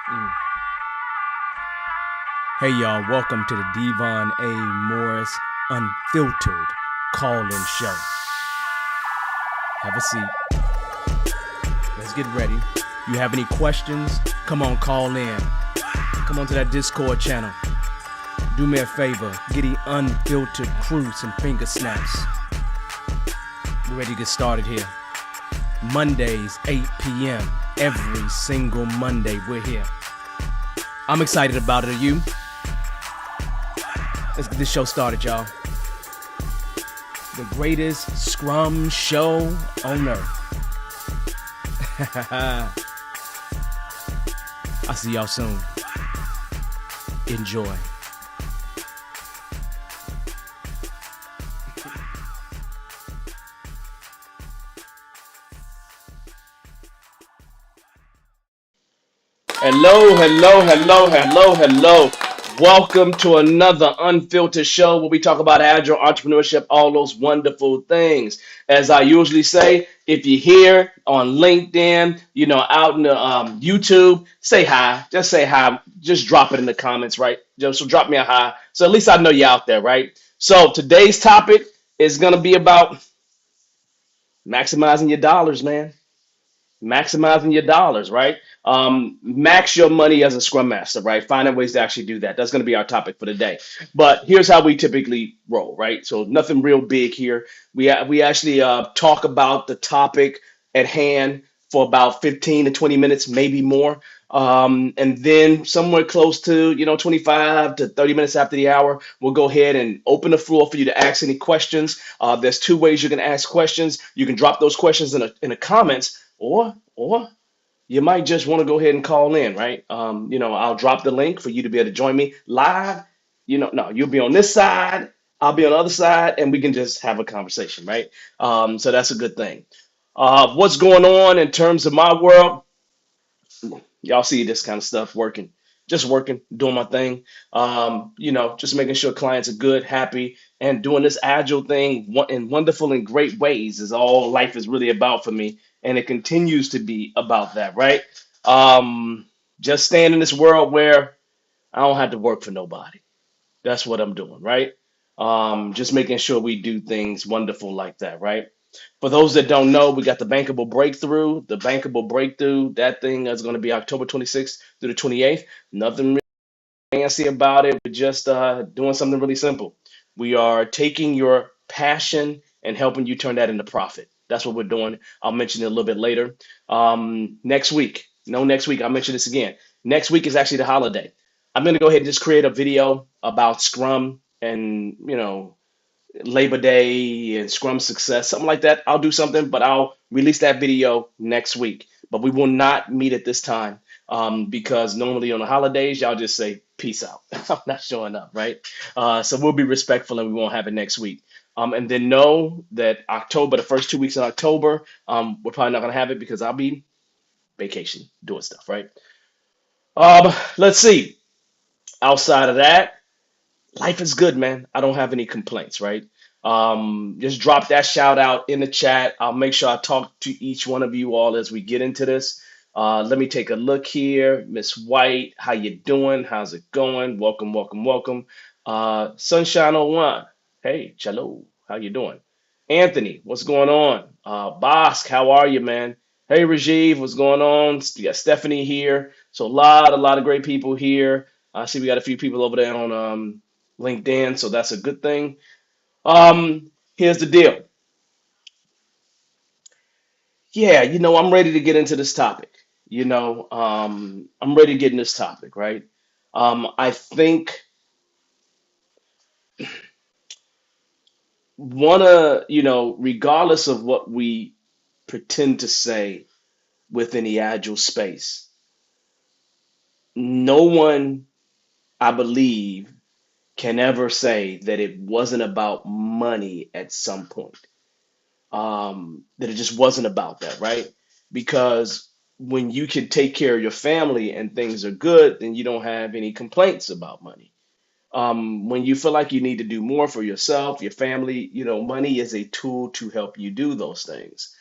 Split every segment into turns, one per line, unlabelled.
Mm. Hey y'all, welcome to the Devon A. Morris Unfiltered Call-In Show. Have a seat. Let's get ready. You have any questions? Come on, call in. Come on to that Discord channel. Do me a favor, get the unfiltered crew some finger snaps. We're ready to get started here. Mondays, 8 p.m. Every single Monday, we're here. I'm excited about it. Are you? Let's get this show started, y'all. The greatest Scrum show on earth. I'll see y'all soon. Enjoy. Hello. Welcome to another Unfiltered show where we talk about agile entrepreneurship, all those wonderful things. As I usually say, if you're here on LinkedIn, out in the YouTube, say hi. Just say hi. Just drop it in the comments, right? So drop me a hi. So at least I know you're out there, right? So today's topic is going to be about maximizing your dollars, man. Maximizing your dollars, right? Max your money as a scrum master, right? Finding ways to actually do that. That's going to be our topic for today. But here's how we typically roll, right? So nothing real big here. We actually talk about the topic at hand for about 15 to 20 minutes, maybe more. And then somewhere close to 25 to 30 minutes after the hour, we'll go ahead and open the floor for you to ask any questions. There's two ways you can ask questions. You can drop those questions in the comments, or you might just want to go ahead and call in, right? I'll drop the link for you to be able to join me live. No, you'll be on this side, I'll be on the other side, and we can just have a conversation, right? So that's a good thing. What's going on in terms of my world? Y'all see this kind of stuff working, just working, doing my thing. Just making sure clients are good, happy, and doing this agile thing in wonderful and great ways is all life is really about for me, and it continues to be about that, right? Just staying in this world where I don't have to work for nobody. That's what I'm doing, right? Just making sure we do things wonderful like that, right? For those that don't know, we got the bankable breakthrough. The bankable breakthrough, that thing is going to be October 26th through the 28th. Nothing really fancy about it. We're just doing something really simple. We are taking your passion and helping you turn that into profit. That's what we're doing. I'll mention it a little bit later. Next week, no, next week, I'll mention this again. Next week is actually the holiday. I'm going to go ahead and just create a video about Scrum and, Labor Day and Scrum success, something like that. I'll do something, but I'll release that video next week. But we will not meet at this time because normally on the holidays, y'all just say, peace out. I'm not showing up, right? So we'll be respectful and we won't have it next week. And then know that October, the first 2 weeks in October, we're probably not going to have it because I'll be vacation doing stuff, right? Let's see. Outside of that, life is good, man. I don't have any complaints, right? Just drop that shout out in the chat. I'll make sure I talk to each one of you all as we get into this. Let me take a look here. Miss White, how you doing? How's it going? Welcome. Sunshine oh 01. Hey, Chalo, how you doing? Anthony, what's going on? Bosk, how are you, man? Hey, Rajiv, what's going on? We got Stephanie here. So a lot of great people here. I see we got a few people over there on LinkedIn, so that's a good thing. Here's the deal. Yeah, I'm ready to get into this topic. I'm ready to get in this topic, right? I think regardless of what we pretend to say within the agile space, no one, I believe, can ever say that it wasn't about money at some point. That it just wasn't about that, right? Because when you can take care of your family and things are good, then you don't have any complaints about money. When you feel like you need to do more for yourself, your family, money is a tool to help you do those things.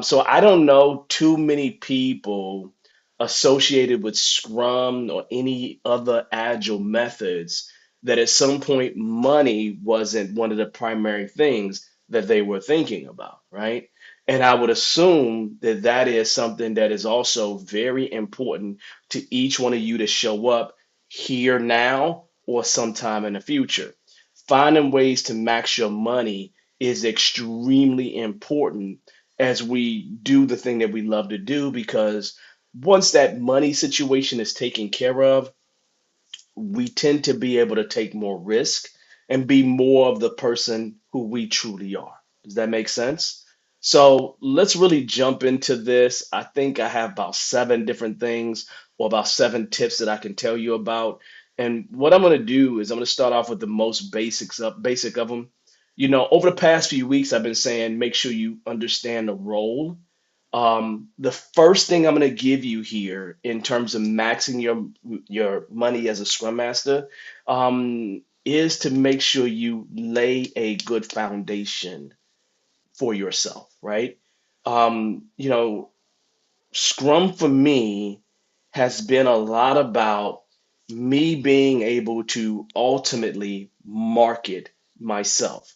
So I don't know too many people associated with Scrum or any other agile methods that at some point money wasn't one of the primary things that they were thinking about, right? And I would assume that that is something that is also very important to each one of you to show up here now or sometime in the future. Finding ways to max your money is extremely important as we do the thing that we love to do, because once that money situation is taken care of, we tend to be able to take more risk and be more of the person who we truly are. Does that make sense? So let's really jump into this. I think I have about seven different things or about seven tips that I can tell you about. And what I'm going to do is I'm going to start off with the most basic of them. Over the past few weeks, I've been saying make sure you understand the role. The first thing I'm going to give you here in terms of maxing your money as a Scrum Master is to make sure you lay a good foundation for yourself, right? You know, Scrum for me has been a lot about me being able to ultimately market myself,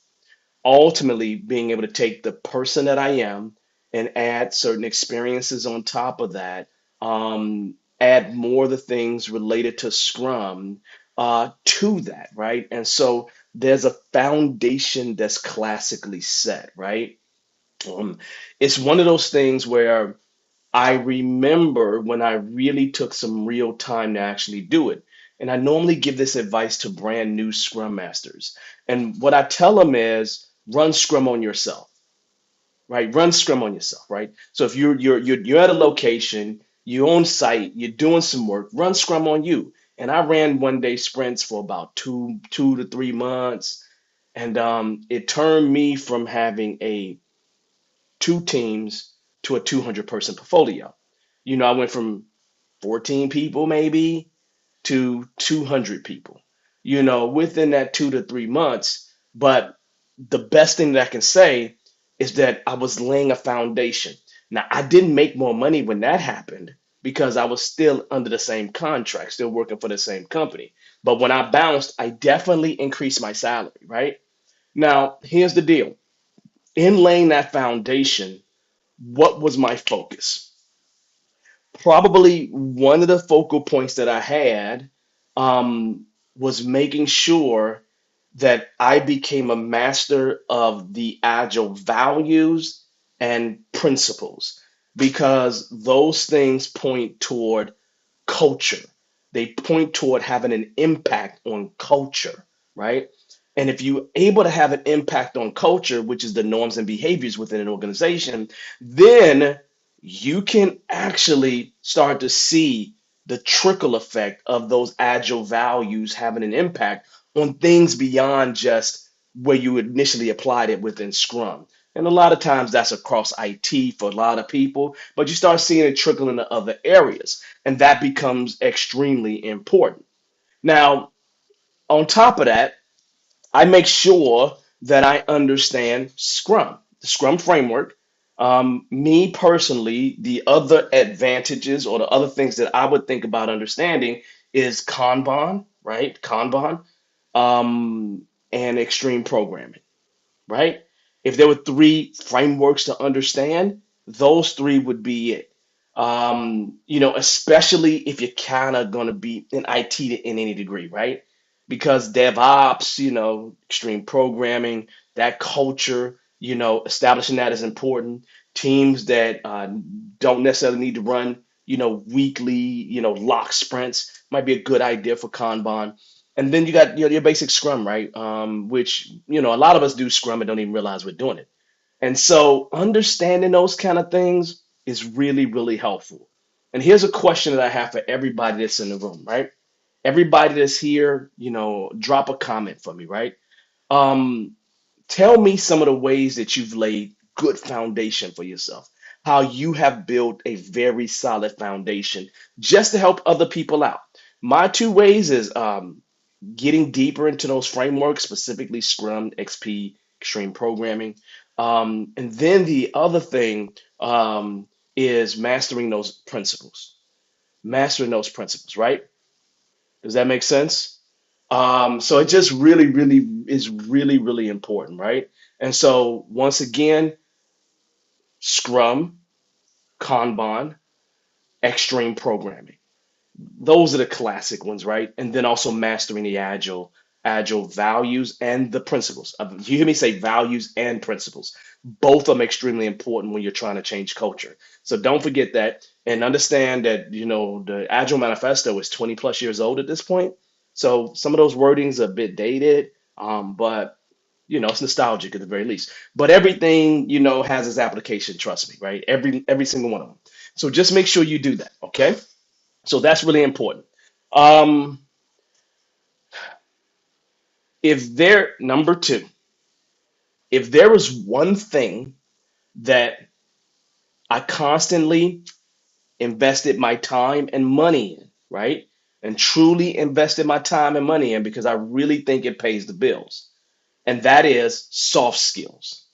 ultimately being able to take the person that I am and add certain experiences on top of that, add more of the things related to Scrum to that, right? And so there's a foundation that's classically set, right? Um, it's one of those things where I remember when I really took some real time to actually do it. And I normally give this advice to brand new Scrum Masters. And what I tell them is run Scrum on yourself, right? Run Scrum on yourself, right? So if you're at a location, you're on site, you're doing some work, run Scrum on you. And I ran 1 day sprints for about two to 3 months, and it turned me from having a two teams to a 200-person portfolio. I went from 14 people maybe to 200 people, within that 2 to 3 months. But the best thing that I can say is that I was laying a foundation. Now, I didn't make more money when that happened because I was still under the same contract, still working for the same company. But when I bounced, I definitely increased my salary, right? Now, here's the deal. In laying that foundation, what was my focus? Probably one of the focal points that I had was making sure that I became a master of the agile values and principles, because those things point toward culture. They point toward having an impact on culture, right? And if you're able to have an impact on culture, which is the norms and behaviors within an organization, then you can actually start to see the trickle effect of those agile values having an impact on things beyond just where you initially applied it within Scrum. And a lot of times that's across IT for a lot of people, but you start seeing it trickle into other areas, and that becomes extremely important. Now, on top of that, I make sure that I understand Scrum, the Scrum framework. Me personally, the other advantages or the other things that I would think about understanding is Kanban, right? Kanban, and extreme programming, right? If there were three frameworks to understand, those three would be it. Especially if you're kind of going to be in IT in any degree, right? Because DevOps, extreme programming, that culture, establishing that is important. Teams that don't necessarily need to run, weekly, lock sprints might be a good idea for Kanban. And then you got your basic Scrum, right? Which, a lot of us do Scrum and don't even realize we're doing it. And so understanding those kind of things is really, really helpful. And here's a question that I have for everybody that's in the room, right? Everybody that's here, drop a comment for me, right? Um, Tell me some of the ways that you've laid good foundation for yourself, how you have built a very solid foundation just to help other people out. My two ways is getting deeper into those frameworks, specifically Scrum, XP, Extreme Programming. And then the other thing is mastering those principles. mastering those principles, right? Does that make sense? So it just really, really is really, really important, right? And so once again, Scrum, Kanban, extreme programming. Those are the classic ones, right? And then also mastering the agile values and the principles. You hear me say values and principles. Both of them extremely important when you're trying to change culture. So don't forget that and understand that, the Agile Manifesto is 20 plus years old at this point. So some of those wordings are a bit dated, but it's nostalgic at the very least. But everything, has its application, trust me, right? Every single one of them. So just make sure you do that, okay? So that's really important. Um, if there, number two, if there is one thing that I constantly invested my time and money in, right? And truly invested my time and money in because I really think it pays the bills. And that is soft skills.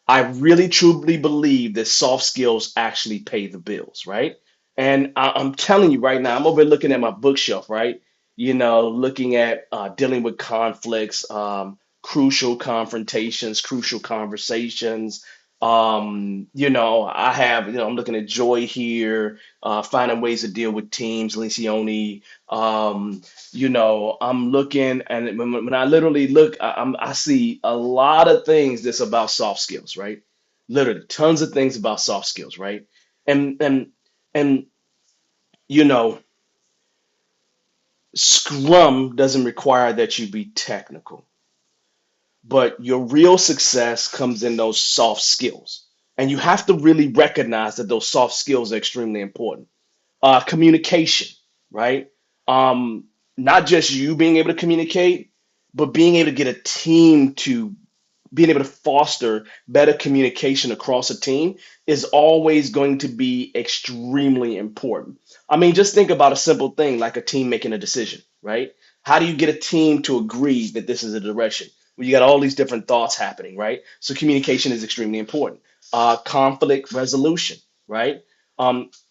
I really truly believe that soft skills actually pay the bills, right? And I'm telling you right now, I'm over looking at my bookshelf, right? Looking at dealing with conflicts, crucial confrontations, crucial conversations. I have, I'm looking at Joy here, finding ways to deal with teams, Lencioni. I'm looking, and when I literally look, I see a lot of things that's about soft skills, right? Literally, tons of things about soft skills, right? And you know, Scrum doesn't require that you be technical, but your real success comes in those soft skills, and you have to really recognize that those soft skills are extremely important. Communication, right? Um, Not just you being able to communicate, but being able to get a team to being able to foster better communication across a team is always going to be extremely important. I mean, just think about a simple thing like a team making a decision, right? How do you get a team to agree that this is a direction? Well, you got all these different thoughts happening, right? So communication is extremely important. Conflict resolution, right?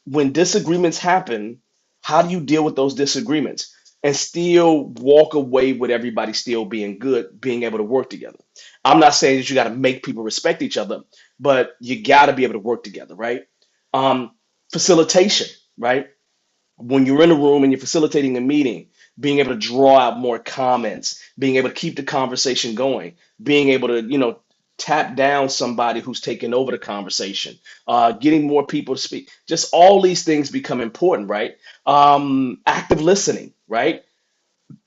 When disagreements happen, how do you deal with those disagreements and still walk away with everybody still being good, being able to work together? I'm not saying that you got to make people respect each other, but you got to be able to work together, right? Um, Facilitation, right? When you're in a room and you're facilitating a meeting, being able to draw out more comments, being able to keep the conversation going, being able to, tap down somebody who's taking over the conversation, getting more people to speak. Just all these things become important, right? Active listening, right?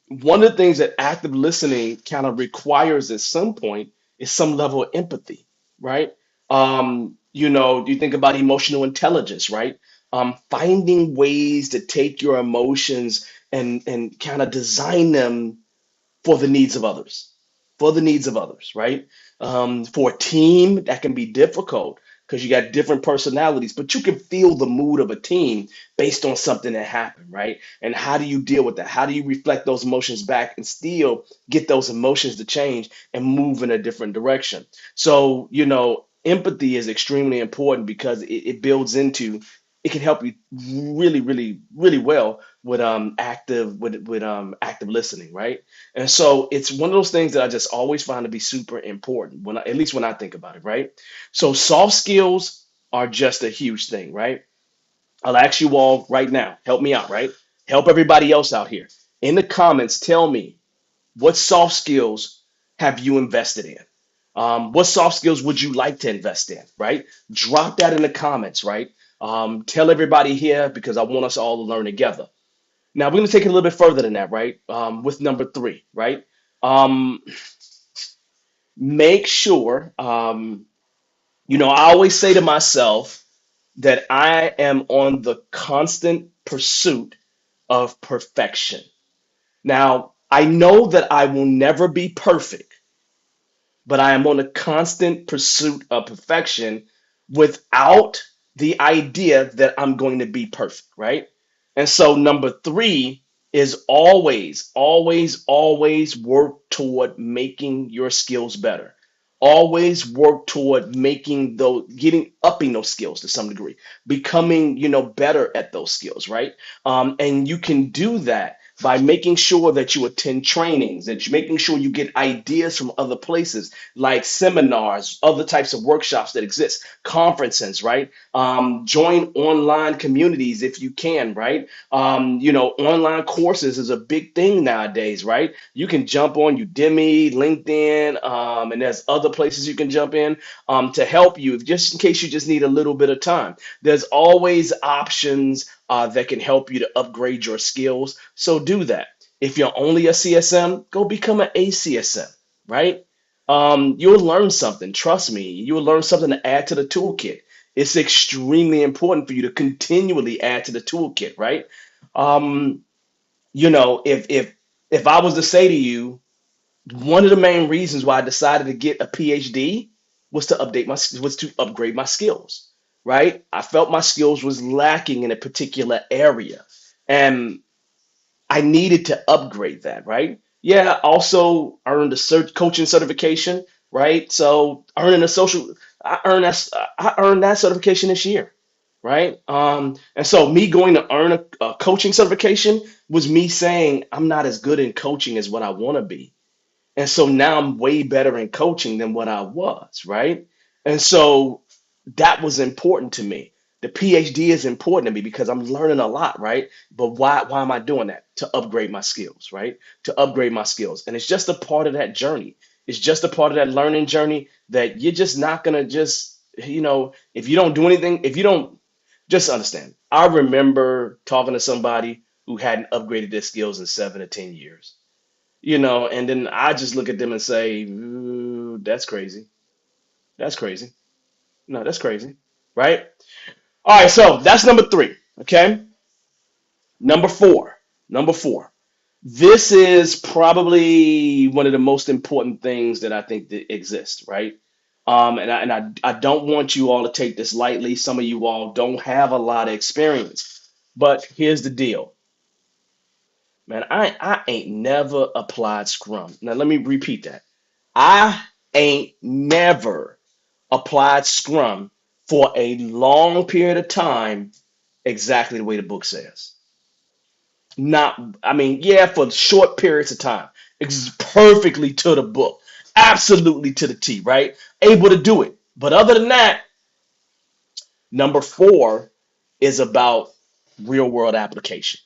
One of the things that active listening kind of requires at some point is some level of empathy, right? You think about emotional intelligence, right? Finding ways to take your emotions and kind of design them for the needs of others, for the needs of others, right? For a team, that can be difficult because you got different personalities, but you can feel the mood of a team based on something that happened, right? And how do you deal with that? How do you reflect those emotions back and still get those emotions to change and move in a different direction? So, empathy is extremely important because it builds into, it can help you really, really, really well with active listening, right? And so it's one of those things that I just always find to be super important at least when I think about it, right? So soft skills are just a huge thing, right? I'll ask you all right now, help me out, right? Help everybody else out here. In the comments, tell me what soft skills have you invested in? What soft skills would you like to invest in, right? Drop that in the comments, right? Tell everybody here because I want us all to learn together. Now we're going to take it a little bit further than that, right? With number three, right? Um, Make sure, I always say to myself that I am on the constant pursuit of perfection. Now, I know that I will never be perfect, but I am on a constant pursuit of perfection without the idea that I'm going to be perfect, right? And so, number three is always, always, always work toward making your skills better. always work toward making those, getting upping those skills to some degree, becoming, better at those skills, right? And you can do that by making sure that you attend trainings, that you're making sure you get ideas from other places, like seminars, other types of workshops that exist, conferences, right? Join online communities if you can, right? Online courses is a big thing nowadays, right? You can jump on Udemy, LinkedIn, and there's other places you can jump in to help you, just in case you just need a little bit of time. There's always options that can help you to upgrade your skills. So do that. If you're only a CSM, go become an ACSM, right? You'll learn something. Trust me, you'll learn something to add to the toolkit. It's extremely important for you to continually add to the toolkit, right? Um, if I was to say to you, one of the main reasons why I decided to get a PhD was to upgrade my skills, right? I felt my skills was lacking in a particular area, and I needed to upgrade that, right? Yeah, I also earned a coaching certification, right? So earning a social, I earned that certification this year, right? And so me going to earn a coaching certification was me saying I'm not as good in coaching as what I want to be. And so now I'm way better in coaching than what I was, right? And so that was important to me. The PhD is important to me because I'm learning a lot, right? But why am I doing that? To upgrade my skills, right? To upgrade my skills. And it's just a part of that journey. It's just a part of that learning journey that you're just not gonna just, if you don't do anything, if you don't just understand. I remember talking to somebody who hadn't upgraded their skills in 7 to 10 years, and then I just look at them and say, "Ooh, that's crazy. That's crazy. No, that's crazy." Right? All right, so that's number three. Okay. Number four. Number four. This is probably one of the most important things that I think that exists, right? And I don't want you all to take this lightly. Some of you all don't have a lot of experience. But here's the deal. Man, I ain't never applied Scrum. Now let me repeat that. I ain't never applied Scrum for a long period of time exactly the way the book says. Not, I mean, yeah, for short periods of time. It's perfectly to the book, absolutely to the T, right? Able to do it. But other than that, number four is about real world application.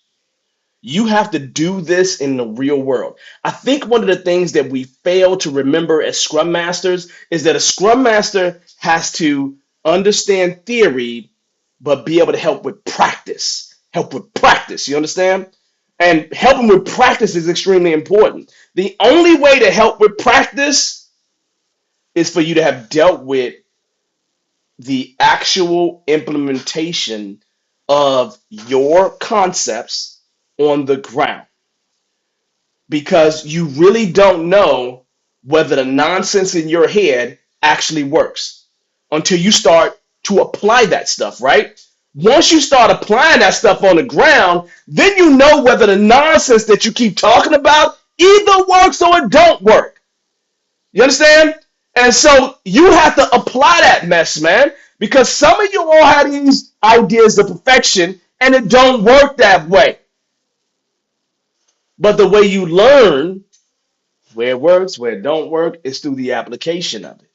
You have to do this in the real world. I think one of the things that we fail to remember as Scrum Masters is that a Scrum Master has to understand theory, but be able to help with practice. Help with practice. You understand? And helping with practice is extremely important. The only way to help with practice is for you to have dealt with the actual implementation of your concepts on the ground, because you really don't know whether the nonsense in your head actually works until you start to apply that stuff, right? Once you start applying that stuff on the ground, then you know whether the nonsense that you keep talking about either works or it don't work. You understand? And so you have to apply that mess, man, because some of you all have these ideas of perfection and it don't work that way. But the way you learn where it works, where it don't work, is through the application of it.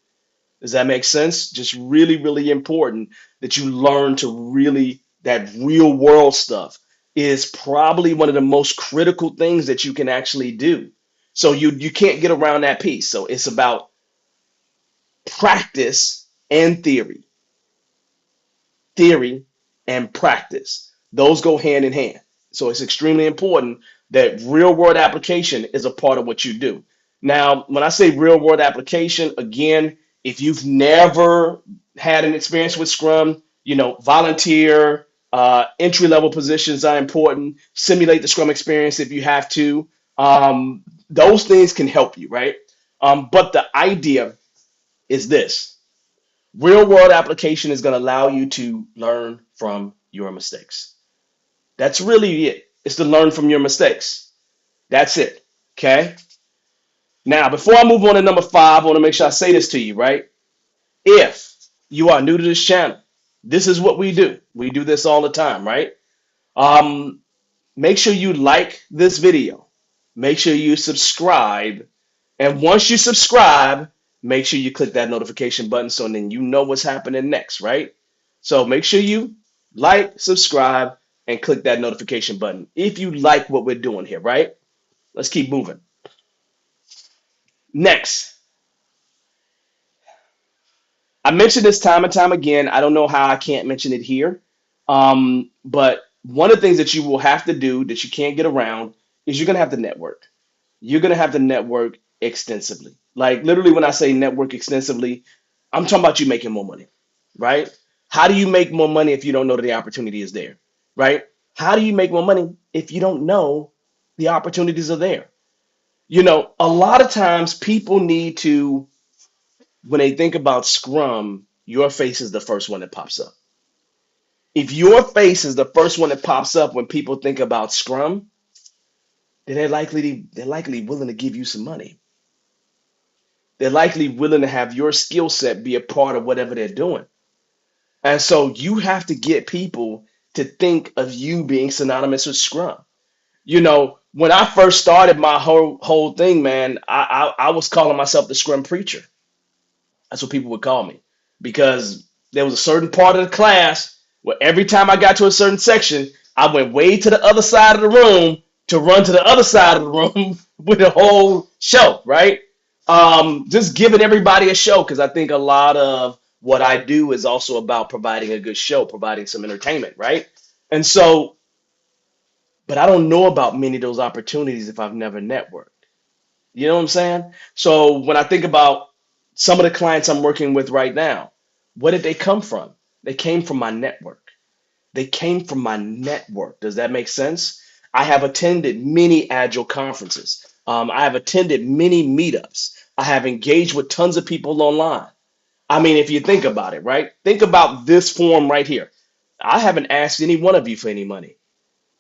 Does that make sense? Just really, really important that you learn to really, that real world stuff is probably one of the most critical things that you can actually do. So you can't get around that piece. So it's about practice and theory and practice. Those go hand in hand. So it's extremely important that real world application is a part of what you do. Now, when I say real world application, again, if you've never had an experience with Scrum, volunteer, entry level positions are important. Simulate the Scrum experience if you have to. Those things can help you, right? But the idea is this: real world application is going to allow you to learn from your mistakes. That's really it. It's to learn from your mistakes. That's it. Okay. Now, before I move on to number five, I want to make sure I say this to you, right? If you are new to this channel, this is what we do. We do this all the time, right? Um, Make sure you like this video. Make sure you subscribe. And once you subscribe, make sure you click that notification button so then you know what's happening next, right? So make sure you like, subscribe, and click that notification button if you like what we're doing here, right? Let's keep moving. Next, I mentioned this time and time again. I don't know how I can't mention it here. But one of the things that you will have to do that you can't get around is you're going to have to network. You're going to have to network extensively. Like literally, when I say network extensively, I'm talking about you making more money, right? How do you make more money if you don't know that the opportunity is there, right? How do you make more money if you don't know the opportunities are there? A lot of times people need to, when they think about Scrum, your face is the first one that pops up. If your face is the first one that pops up when people think about Scrum, then they're likely willing to give you some money. They're likely willing to have your skill set be a part of whatever they're doing. And so you have to get people to think of you being synonymous with Scrum. When I first started my whole thing, man, I was calling myself the Scrum preacher. That's what people would call me because there was a certain part of the class where every time I got to a certain section, I went way to the other side of the room to run to the other side of the room with the whole show, right? Just giving everybody a show because I think a lot of what I do is also about providing a good show, providing some entertainment, right? And so, but I don't know about many of those opportunities if I've never networked. You know what I'm saying? So when I think about some of the clients I'm working with right now, where did they come from? They came from my network. They came from my network. Does that make sense? I have attended many Agile conferences. I have attended many meetups. I have engaged with tons of people online. I mean, if you think about it, right? Think about this form right here. I haven't asked any one of you for any money.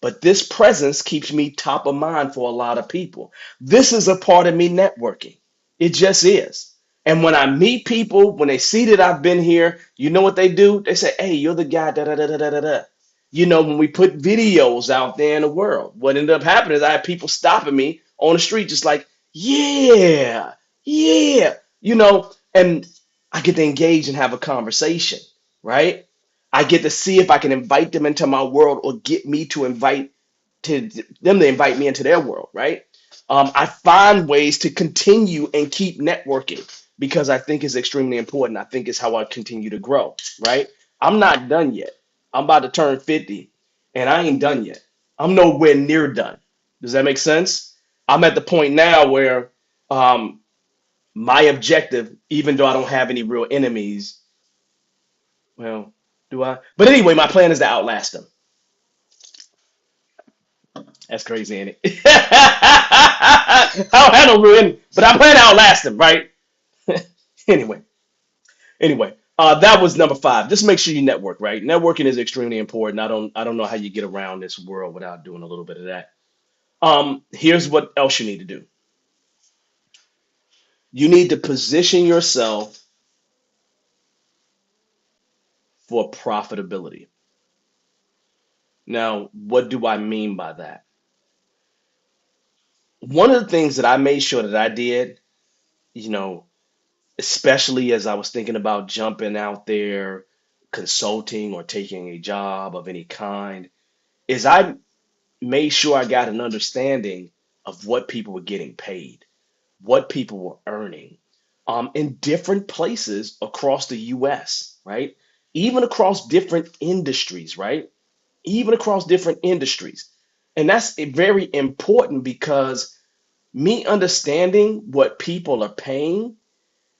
But this presence keeps me top of mind for a lot of people. This is a part of me networking. It just is. And when I meet people, when they see that I've been here, you know what they do? They say, hey, you're the guy, da da da da da da da. When we put videos out there in the world, what ended up happening is I had people stopping me on the street, just like, yeah, yeah, and I get to engage and have a conversation, right? I get to see if I can invite them into my world or get me to invite to them to invite me into their world, right? I find ways to continue and keep networking because I think it's extremely important. I think it's how I continue to grow, right? I'm not done yet. I'm about to turn 50 and I ain't done yet. I'm nowhere near done. Does that make sense? I'm at the point now where um, my objective, even though I don't have any real enemies, well, do I? But anyway, my plan is to outlast them. That's crazy, ain't it? I don't have no real enemy, but I plan to outlast them, right? anyway, that was number five. Just make sure you network, right? Networking is extremely important. I don't know how you get around this world without doing a little bit of that. Here's what else you need to do. You need to position yourself for profitability. Now, what do I mean by that? One of the things that I made sure that I did, you know, especially as I was thinking about jumping out there, consulting or taking a job of any kind, is I made sure I got an understanding of what people were getting paid, what people were earning, in different places across the US, right? Even across different industries, right? Even across different industries. And that's very important because me understanding what people are paying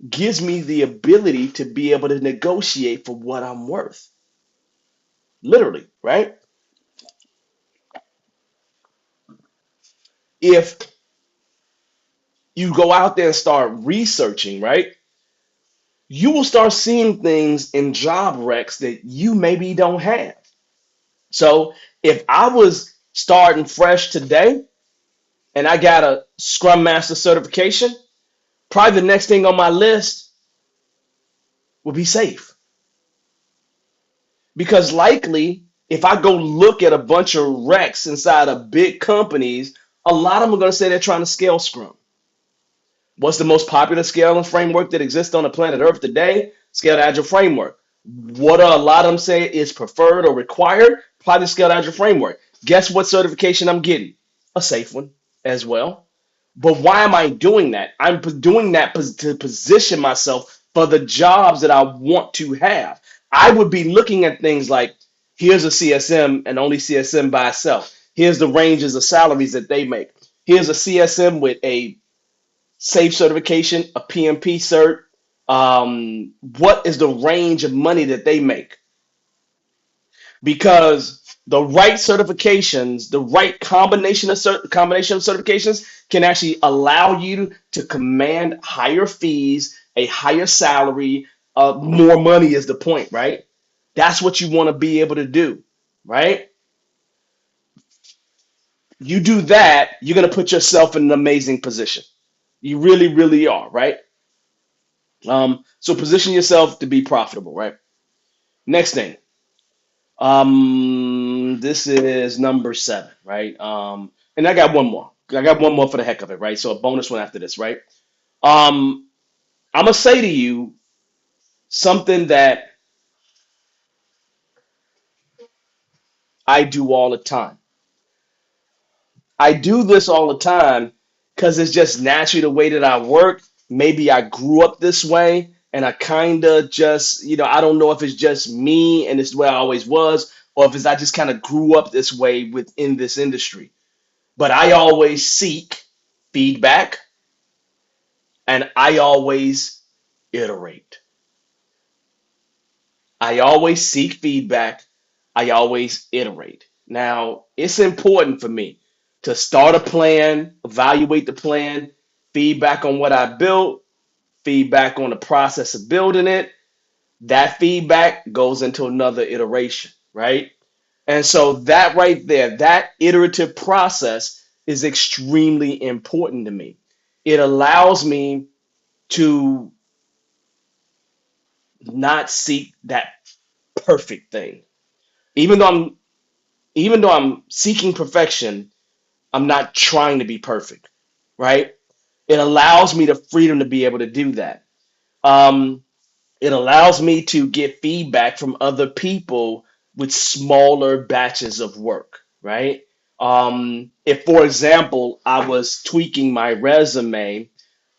gives me the ability to be able to negotiate for what I'm worth. Literally, right? If you go out there and start researching, right, you will start seeing things in job recs that you maybe don't have. So if I was starting fresh today and I got a Scrum Master certification, Probably the next thing on my list will be safe. Because likely, if I go look at a bunch of recs inside of big companies, a lot of them are going to say they're trying to scale Scrum. What's the most popular scaling framework that exists on the planet Earth today? Scaled Agile Framework. What do a lot of them say is preferred or required? Probably Scaled Agile Framework. Guess what certification I'm getting? A safe one as well. But why am I doing that? I'm doing that to position myself for the jobs that I want to have. I would be looking at things like here's a CSM and only CSM by itself. Here's the ranges of salaries that they make. Here's a CSM with a safe certification, a PMP cert. What is the range of money that they make? Because the right certifications, the right combination of certifications can actually allow you to command higher fees, a higher salary, more money is the point, right? That's what you want to be able to do, right? You do that, you're going to put yourself in an amazing position. You really, really are, right? So position yourself to be profitable, right? Next thing, this is number 7, right? And I got one more. I got one more for the heck of it, right? So a bonus one after this, right? Um, I'm gonna say to you something that I do all the time. I do this all the time because it's just naturally the way that I work. Maybe I grew up this way and I kind of just, I don't know if it's just me and it's the way I always was, or if it's I just kind of grew up this way within this industry. But I always seek feedback and I always iterate. I always seek feedback. I always iterate. Now, it's important for me to start a plan, evaluate the plan, feedback on what I built, feedback on the process of building it. That feedback goes into another iteration, right? And so that right there, that iterative process is extremely important to me. It allows me to not seek that perfect thing. Even though I'm even though I'm seeking perfection, I'm not trying to be perfect, right? It allows me the freedom to be able to do that. Um, it allows me to get feedback from other people with smaller batches of work, right? If, for example, I was tweaking my resume,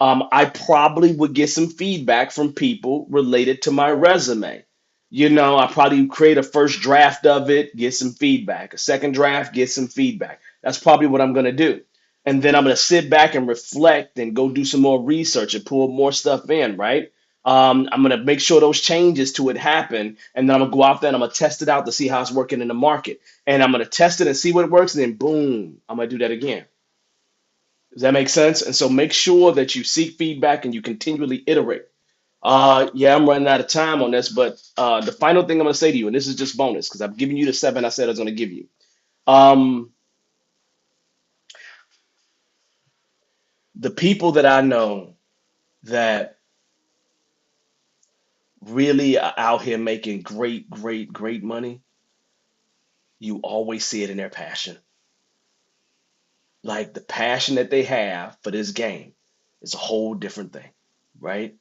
I probably would get some feedback from people related to my resume. I probably create a first draft of it, get some feedback, a second draft, get some feedback. That's probably what I'm going to do. And then I'm going to sit back and reflect and go do some more research and pull more stuff in, right? I'm gonna make sure those changes to it happen, and then I'm gonna go out there and I'm gonna test it out to see how it's working in the market. And I'm gonna test it and see what works, and then boom, I'm gonna do that again. Does that make sense? And so make sure that you seek feedback and you continually iterate. Yeah, I'm running out of time on this, but the final thing I'm gonna say to you, and this is just bonus because I've given you the 7 I said I was gonna give you. Um, the people that I know that really are out here making great, great, great money, you always see it in their passion. Like the passion that they have for this game is a whole different thing, right?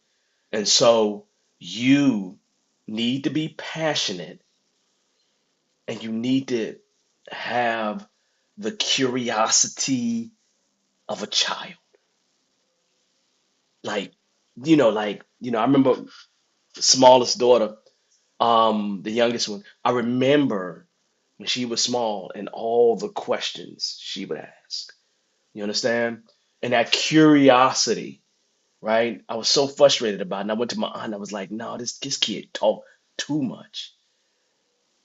And so you need to be passionate and you need to have the curiosity of a child. Like, I remember the smallest daughter, the youngest one. I remember when she was small and all the questions she would ask. You understand? And that curiosity, right? I was so frustrated about it. And I went to my aunt. I was like, no, this kid talk too much.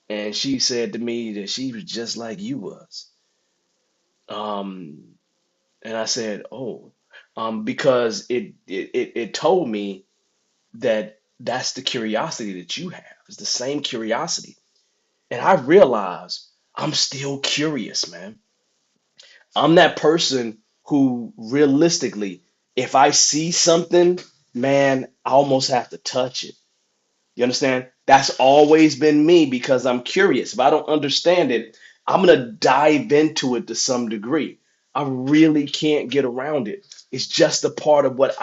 And she said to me that she was just like you was. Um, and I said, oh, because it told me that that's the curiosity that you have. It's the same curiosity. And I realized I'm still curious, man. I'm that person who realistically If I see something, man, I almost have to touch it. You understand? That's always been me because I'm curious. If I don't understand it, I'm gonna dive into it to some degree. I really can't get around it. It's just a part of what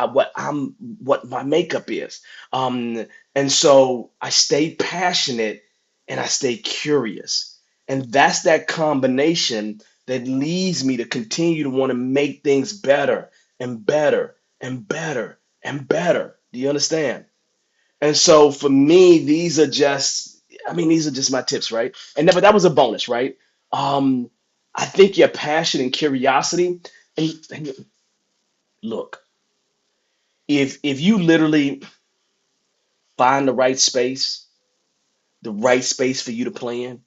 my makeup is. Um, and so I stay passionate and I stay curious. And that's that combination that leads me to continue to want to make things better and better and better and better. Do you understand? And so for me, these are just my tips, right? But that was a bonus, right? Um, I think your passion and curiosity, and look, if you literally find the right space for you to play in,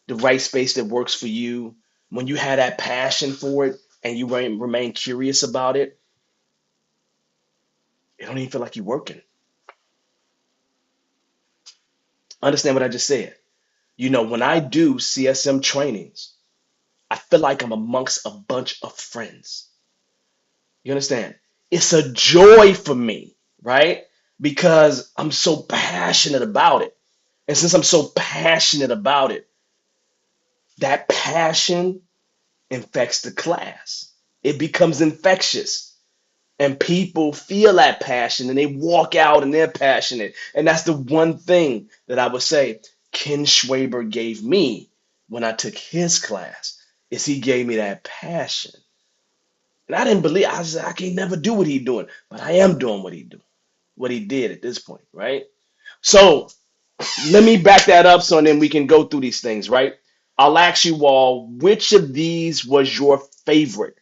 the right space that works for you, when you have that passion for it and you remain curious about it, it don't even feel like you're working. Understand what I just said? When I do CSM trainings, I feel like I'm amongst a bunch of friends. You understand? It's a joy for me, right? Because I'm so passionate about it. And since I'm so passionate about it, that passion infects the class. It becomes infectious. And people feel that passion and they walk out and they're passionate. And that's the one thing that I would say Ken Schwaber gave me when I took his class, is he gave me that passion. And I didn't believe. I said, I can never do what he's doing, but I am doing what he did at this point, right? So let me back that up so then we can go through these things, right? I'll ask you all, which of these was your favorite?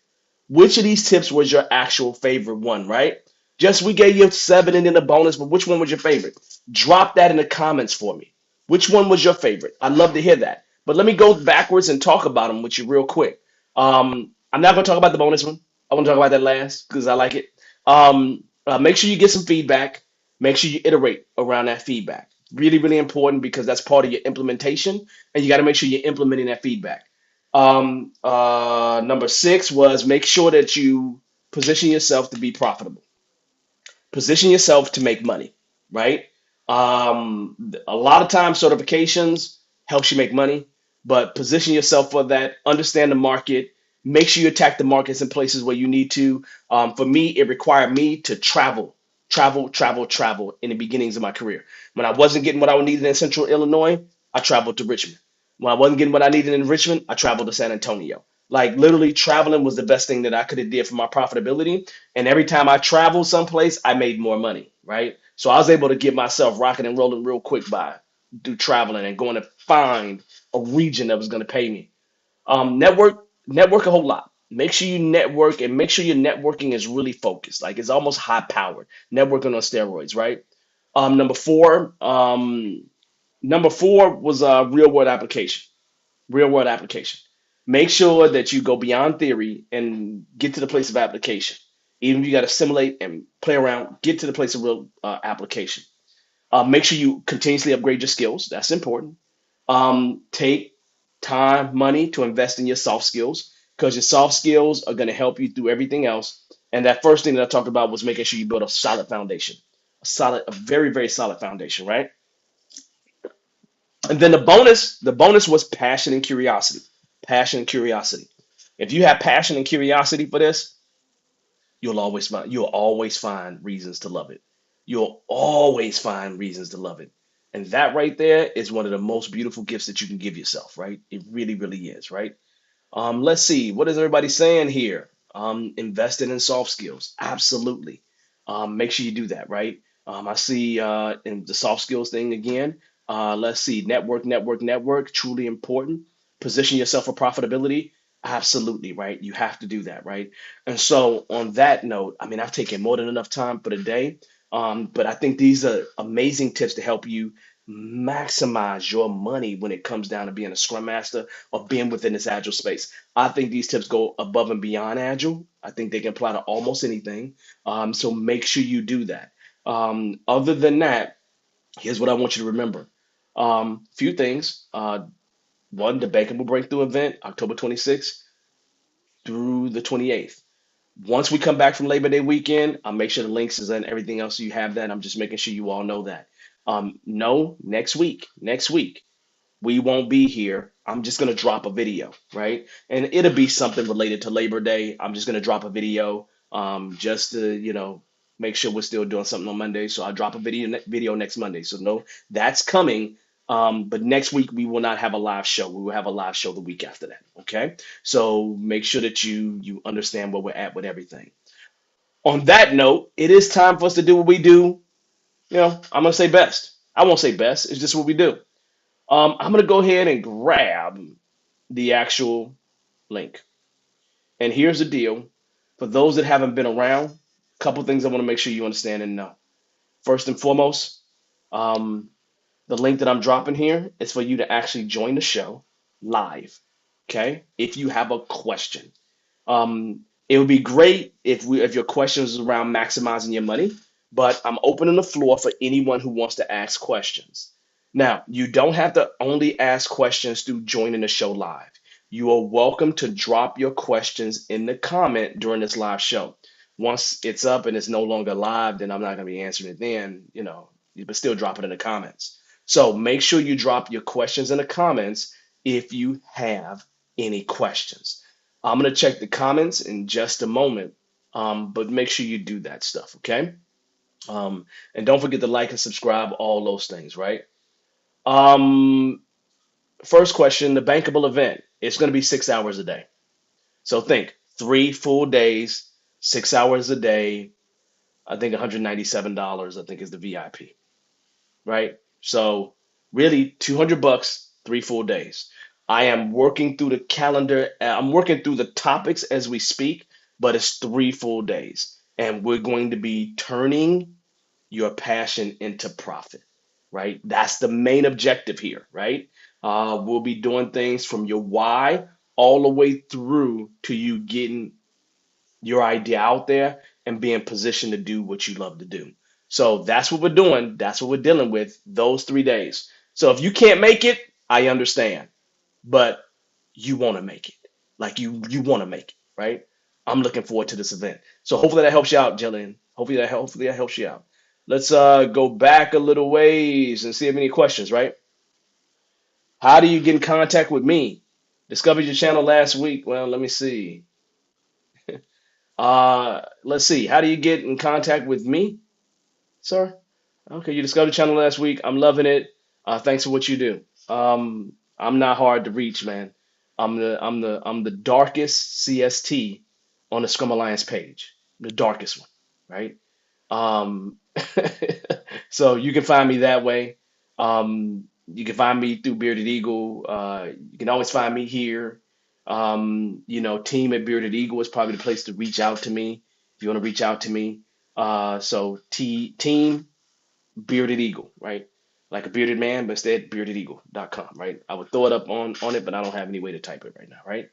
Which of these tips was your actual favorite one, right? Just we gave you seven and then a bonus, but which one was your favorite? Drop that in the comments for me. Which one was your favorite? I'd love to hear that. But let me go backwards and talk about them with you real quick. I'm not going to talk about the bonus one. I want to talk about that last because I like it. Make sure you get some feedback. Make sure you iterate around that feedback. Really, really important because that's part of your implementation, and you got to make sure you're implementing that feedback. Number six was make sure that you position yourself to be profitable. Position yourself to make money, right? A lot of times certifications helps you make money, but position yourself for that. Understand the market. Make sure you attack the markets in places where you need to. For me, it required me to travel in the beginnings of my career. When I wasn't getting what I needed in Central Illinois, I traveled to Richmond. When I wasn't getting what I needed in Richmond, I traveled to San Antonio. Like literally, traveling was the best thing that I could have did for my profitability. And every time I traveled someplace, I made more money, right? So I was able to get myself rocking and rolling real quick by do traveling and going to find a region that was going to pay me. Network a whole lot. Make sure you network and make sure your networking is really focused. Like it's almost high powered. Networking on steroids, right? Um, number four, um, Number four was a real world application. Real world application. Make sure that you go beyond theory and get to the place of application. Even if you got to simulate and play around, get to the place of real application. Make sure you continuously upgrade your skills. That's important. Take time, money to invest in your soft skills because your soft skills are going to help you through everything else. And that first thing that I talked about was making sure you build a solid foundation, a very, very solid foundation, right? And then the bonus was passion and curiosity. Passion and curiosity. If you have passion and curiosity for this, you'll always find reasons to love it. You'll always find reasons to love it. And that right there is one of the most beautiful gifts that you can give yourself, right? It really, really is, right? Let's see. What is everybody saying here? Investing in soft skills. Absolutely. Make sure you do that, right? I see in the soft skills thing again. Let's see. Network. Truly important. Position yourself for profitability. Absolutely, right? You have to do that, right? And so, on that note, I mean, I've taken more than enough time for the day. But I think these are amazing tips to help you maximize your money when it comes down to being a scrum master or being within this agile space. I think these tips go above and beyond agile. I think they can apply to almost anything. So make sure you do that. Other than that, here's what I want you to remember. Few things. One, the Bankable Breakthrough event, October 26th through the 28th. Once we come back from Labor Day weekend, I'll make sure the links is and everything else, so you have that. I'm just making sure you all know that. No, next week we won't be here. I'm just gonna drop a video, right? And it'll be something related to Labor Day. I'm just gonna drop a video, just to make sure we're still doing something on Monday. So I'll drop a video next Monday. So no, that's coming. But next week we will not have a live show. We will have a live show the week after that. Okay. So make sure that you understand where we're at with everything. On that note, it is time for us to do what we do. I'm gonna say best. I won't say best. It's just what we do. I'm gonna go ahead and grab the actual link. And here's the deal. For those that haven't been around, a couple things I want to make sure you understand and know. First and foremost, um, the link that I'm dropping here is for you to actually join the show live. Okay? If you have a question. It would be great if your questions is around maximizing your money, but I'm opening the floor for anyone who wants to ask questions. Now, you don't have to only ask questions through joining the show live. You are welcome to drop your questions in the comment during this live show. Once it's up and it's no longer live, then I'm not going to be answering it then, but still drop it in the comments. So make sure you drop your questions in the comments if you have any questions. I'm gonna check the comments in just a moment, but make sure you do that stuff, okay? And don't forget to like and subscribe, all those things, right? Um, First question: the bankable event. It's gonna be 6 hours a day. So think 3 full days, 6 hours a day. I think $197. I think is the VIP, right? So really $200, 3 full days. I am working through the calendar. I'm working through the topics as we speak, but it's 3 full days. And we're going to be turning your passion into profit, right? That's the main objective here, right? We'll be doing things from your why all the way through to you getting your idea out there and be in position to do what you love to do. So that's what we're doing. That's what we're dealing with those 3 days. So if you can't make it, I understand, but you want to make it. Like you want to make it, right? I'm looking forward to this event. So hopefully that helps you out, Jillian. Hopefully that helps you out. Let's go back a little ways and see if any questions, right? How do you get in contact with me? Discovered your channel last week. Well, let me see. Let's see. How do you get in contact with me, sir? Okay, you discovered the channel last week. I'm loving it. Thanks for what you do. I'm not hard to reach, man. I'm the darkest CST on the Scrum Alliance page, the darkest one, right? Um, so you can find me that way. You can find me through Bearded Eagle. You can always find me here. Team at Bearded Eagle is probably the place to reach out to me if you want to reach out to me. So team Bearded Eagle, right? Like a bearded man, but instead beardedeagle.com, right? I would throw it up on it, but I don't have any way to type it right now, right?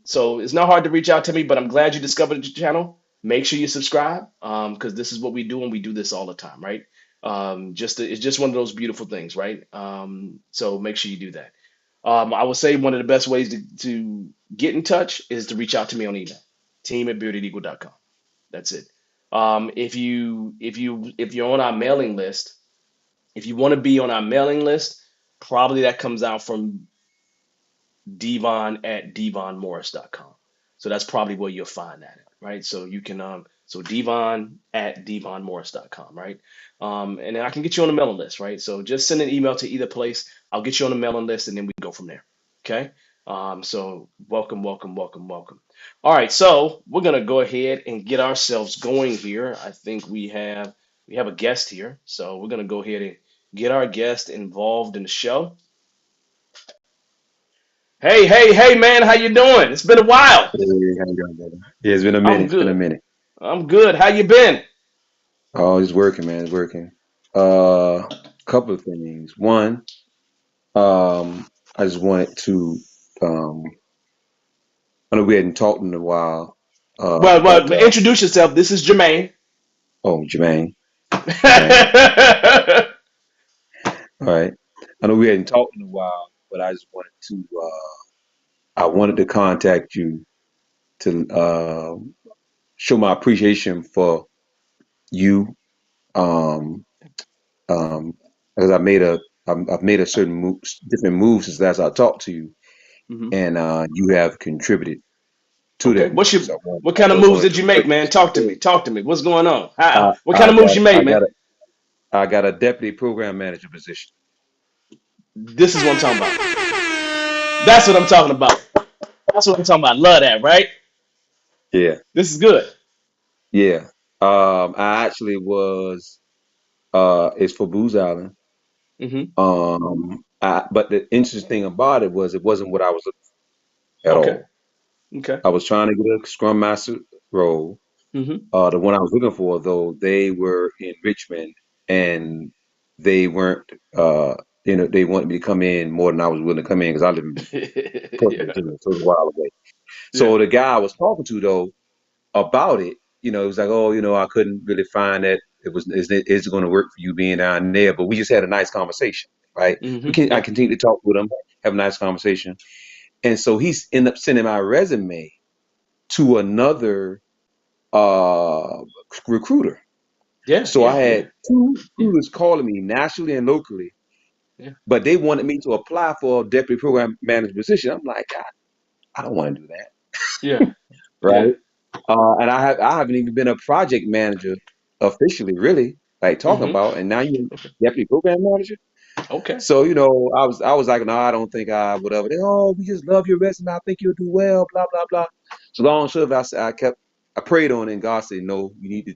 So it's not hard to reach out to me, but I'm glad you discovered the channel. Make sure you subscribe, because this is what we do and we do this all the time, right? It's just one of those beautiful things, right? So make sure you do that. I would say one of the best ways to get in touch is to reach out to me on email, team@beardedeagle.com. That's it. If you're on our mailing list, if you want to be on our mailing list, probably that comes out from devon@devonmorris.com. So that's probably where you'll find that, right? So you can so devon@devonmorris.com, right? And then I can get you on the mailing list, right? So just send an email to either place. I'll get you on the mailing list, and then we can go from there. Okay. So welcome, welcome, welcome, welcome. All right, so we're gonna go ahead and get ourselves going here. I think we have a guest here, so we're gonna go ahead and get our guest involved in the show. Hey, hey, hey, man, how you doing? It's been a while.
Hey, how you doing, brother? Yeah, it's been a minute.
I'm
It's been a
good.
minute.
I'm good. How you been?
Oh, it's working, man. It's working. Couple of things. One, I just wanted to, um, I know we hadn't talked in a while,
Well,
but
introduce yourself. This is Jermaine.
oh, Jermaine. All right, all right. I know we hadn't talked in a while, but I just wanted to, I wanted to contact you to show my appreciation for you. Um, um, because I've made a certain different moves since last I talked to you,
Hmm.
and you have contributed to
Okay.
that move. So
What
I
kind of
just
moves
wanted
did
to
you make, man? Talk to me.
appreciate.
Talk to me. What's going on?
I,
What kind
I
of moves
got
you
I
made,
got
man?
a I got a deputy program manager position.
This is what I'm talking about. That's what I'm talking about. That's what I'm talking about. Love that, right?
Yeah,
This is good.
yeah. I actually was. It's for Booz Island.
Hmm.
But the interesting thing about it was it wasn't what I was looking for at
Okay.
all.
Okay.
I was trying to get a Scrum Master role.
Hmm.
The one I was looking for, though, they were in Richmond and they weren't. They wanted me to come in more than I was willing to come in because I live in Portsmouth,
Yeah.
Virginia, so it's a while away.
Yeah.
So the guy I was talking to, though, about it, it was like, oh, I couldn't really find that is it going to work for you being down there? But we just had a nice conversation, right? I
Yeah.
continued to talk with him, have a nice conversation, and so he's ended up sending my resume to another uh recruiter.
Yeah.
So I
Yeah.
had
Yeah.
two
Yeah.
recruiters calling me nationally and locally,
Yeah.
but they wanted me to apply for a deputy program manager position. I'm like, God, I don't want to do that,
Yeah. Yeah.
right? I haven't even been a project manager officially, really, like talking
Hmm.
about. And now you're
Okay.
deputy program manager.
Okay.
So I was like, no, I don't think I would ever. They, oh, we just love your resume. I think you'll do well. Blah blah blah. So long and short, I prayed on it, and God said, no, you need to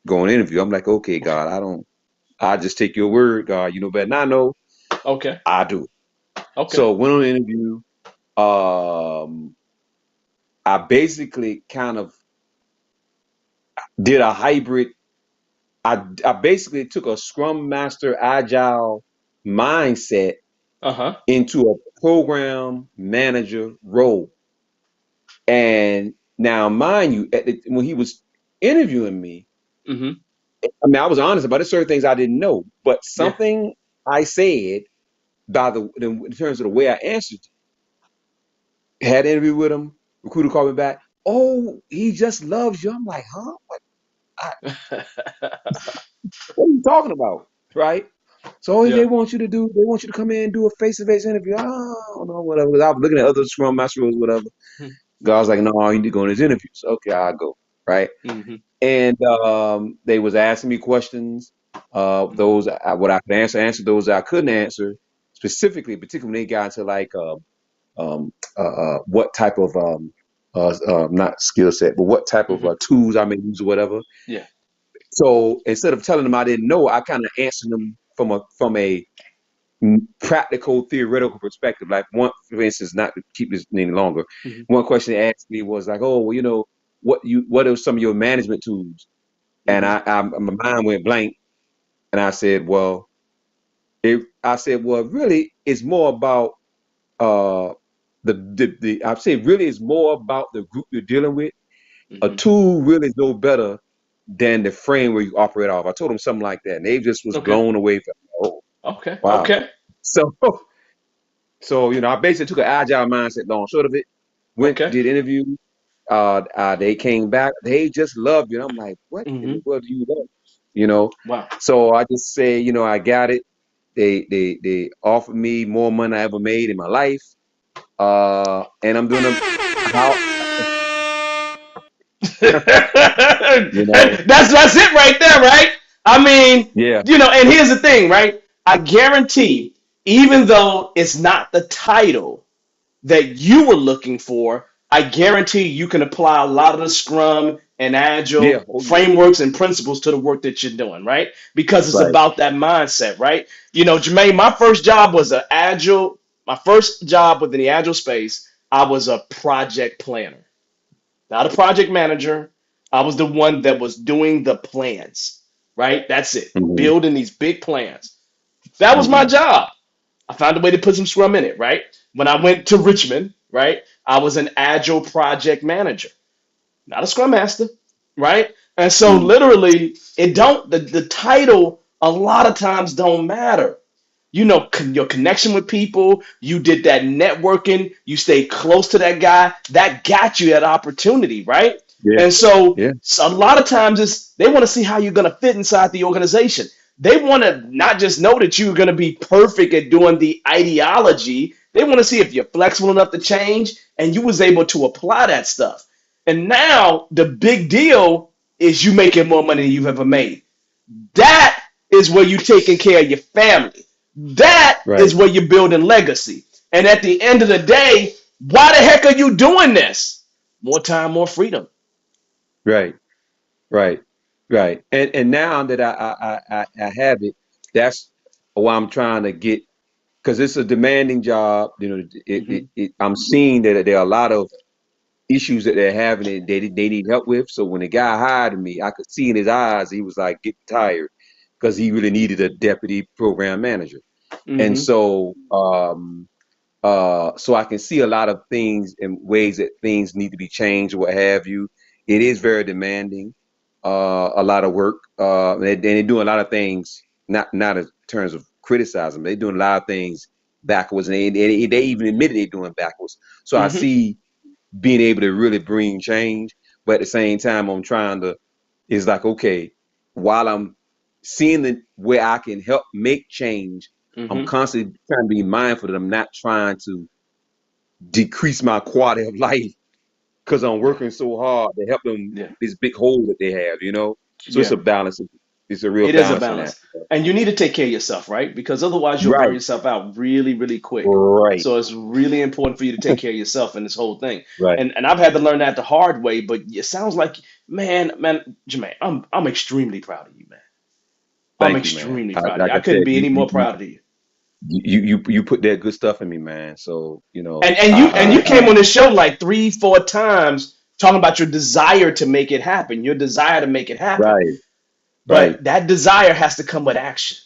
go and interview. I'm like, okay, God, I don't. I just take your word, God. You know better than I know.
Okay.
I do.
Okay.
So went on an interview. Um, I basically kind of did a hybrid. I basically took a Scrum Master Agile mindset
Uh-huh.
into a program manager role. And now, mind you, when he was interviewing me,
Hmm.
I mean, I was honest about it. Certain things I didn't know, but
Yeah.
something I said in terms of the way I answered, had an interview with him. Recruiter called me back. Oh, he just loves you. I'm like, huh? I, what are you talking about? Right? So
Yeah.
they want you to come in and do a face-to-face interview. I don't know, whatever. 'Cause I was looking at other Scrum Master roles, whatever. God's like, no, you need to go in his interviews. Okay, I'll go. Right.
Hmm.
And they was asking me questions. What I could answer those I couldn't answer. Specifically, particularly when they got into like what type of not skill set, but what type of
Hmm.
tools I may use or whatever.
Yeah.
So instead of telling them I didn't know, I kind of answered them from a practical theoretical perspective. Like one, for instance, not to keep this any longer,
Hmm.
one question they asked me was like, "Oh, well, what are some of your management tools?" And
Hmm.
my mind went blank, and I said, well, really, it's more about uh I say really it's more about the group you're dealing with. A
Hmm.
tool really is no better than the frame where you operate off. I told them something like that, and they just was
Okay.
blown away. From, oh,
Okay.
wow.
Okay.
So, I basically took an agile mindset, long short of it. Went,
Okay.
did interviews. They came back. They just loved you. And I'm like, what in the
Hmm.
world do you love? You know.
Wow.
So I just say, I got it. They offered me more money than I ever made in my life. And I'm doing how you know,
That's it right there, right? I mean,
yeah,
and here's the thing, right? I guarantee, even though it's not the title that you were looking for, I guarantee you can apply a lot of the Scrum and
yeah,
Agile
oh yeah,
frameworks and principles to the work that you're doing, right? Because it's
right.
about that mindset, right? Jermaine, my first job was an Agile. My first job within the Agile space, I was a project planner, not a project manager. I was the one that was doing the plans, right? That's it.
Hmm.
Building these big plans. That was my
Hmm.
job. I found a way to put some scrum in it, right? When I went to Richmond, right, I was an agile project manager, not a scrum master, right? And so
Hmm.
literally, it don't the title a lot of times don't matter. your connection with people, you did that networking, you stayed close to that guy, that got you that opportunity, right?
Yeah.
And so,
Yeah.
so a lot of times they want to see how you're going to fit inside the organization. They want to not just know that you're going to be perfect at doing the ideology. They want to see if you're flexible enough to change and you was able to apply that stuff. And now the big deal is you making more money than you've ever made. That is where you're taking care of your family. That
Right.
is where you're building legacy. And at the end of the day, why the heck are you doing this? More time, more freedom.
Right. Right. Right. And now that I have it, that's why I'm trying to get, because it's a demanding job.
Hmm.
I'm seeing that there are a lot of issues that they're having that they need help with. So when the guy hired me, I could see in his eyes he was like getting tired because he really needed a deputy program manager. And
Hmm.
so I can see a lot of things and ways that things need to be changed or what have you. It is very demanding, a lot of work, and they're doing a lot of things. Not in terms of criticizing, they're doing a lot of things backwards, and they even admitted they're doing backwards. So I
Hmm.
see being able to really bring change, but at the same time, I'm trying to. It's like, okay, while I'm seeing the where I can help make change, I'm
Hmm.
constantly trying to be mindful that I'm not trying to decrease my quality of life because I'm
Yeah.
working so hard to help them
Yeah.
this big hole that they have. So it's
Yeah.
a balance. It's a real
It is a
balancing act.
balance. And you need to take care of yourself, right? Because otherwise you'll burn
Right,
yourself out really, really quick.
right,
So it's really important for you to take care of yourself in this whole thing.
right.
And I've had to learn that the hard way, but it sounds like, man, Jermaine, I'm extremely proud of you, man. I'm
Thank you, man.
extremely proud of you.
Like
I
I
couldn't
said,
be any more proud of you.
you put that good stuff in me, man. So
And you came on this show like three, four times talking about your desire to make it happen, your desire to make it happen.
right, right,
But that desire has to come with action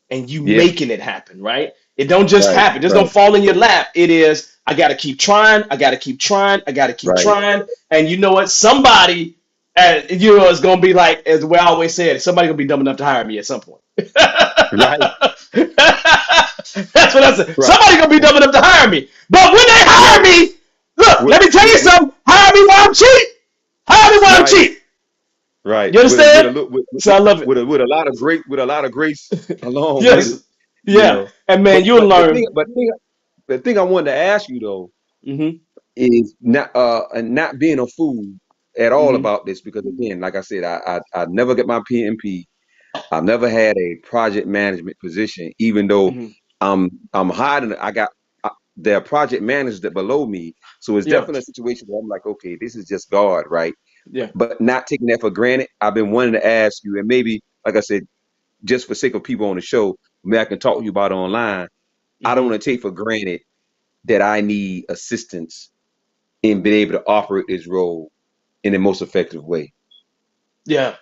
and you
yeah,
making it happen, right? It don't just
right,
happen. Just
right,
don't fall in your lap. It is, I got to keep trying. I got to keep trying. I got to keep
right,
trying. And you know what? Somebody, is going to be like, as we always said, somebody going to be dumb enough to hire me at some point.
right,
That's what I said.
right,
Somebody going to be dumb enough to hire me. But when they hire
right.
me, look,
With,
let me tell
with,
you
with,
something. Hire me while I'm cheap. Hire me while I'm
right,
cheap.
right.
You
With a
understand?
little
So I love it.
with a lot of grace along with it.
Yes.
You
Yeah.
know.
And
But
man, you'll
but the thing
learn.
but thing the thing I wanted to ask you though
Hmm.
is not being a fool at all
Hmm.
about this because again, like I said, I never get my PMP. I've never had a project management position, even though
Hmm.
I'm hiding. There are project managers that below me, so it's
Yeah.
definitely a situation where I'm like, okay, this is just God, right?
Yeah.
But not taking that for granted. I've been wanting to ask you, and maybe, like I said, just for sake of people on the show, maybe I can talk to you about it online. I don't
Hmm.
want to take for granted that I need assistance in being able to operate this role in the most effective way.
Yeah.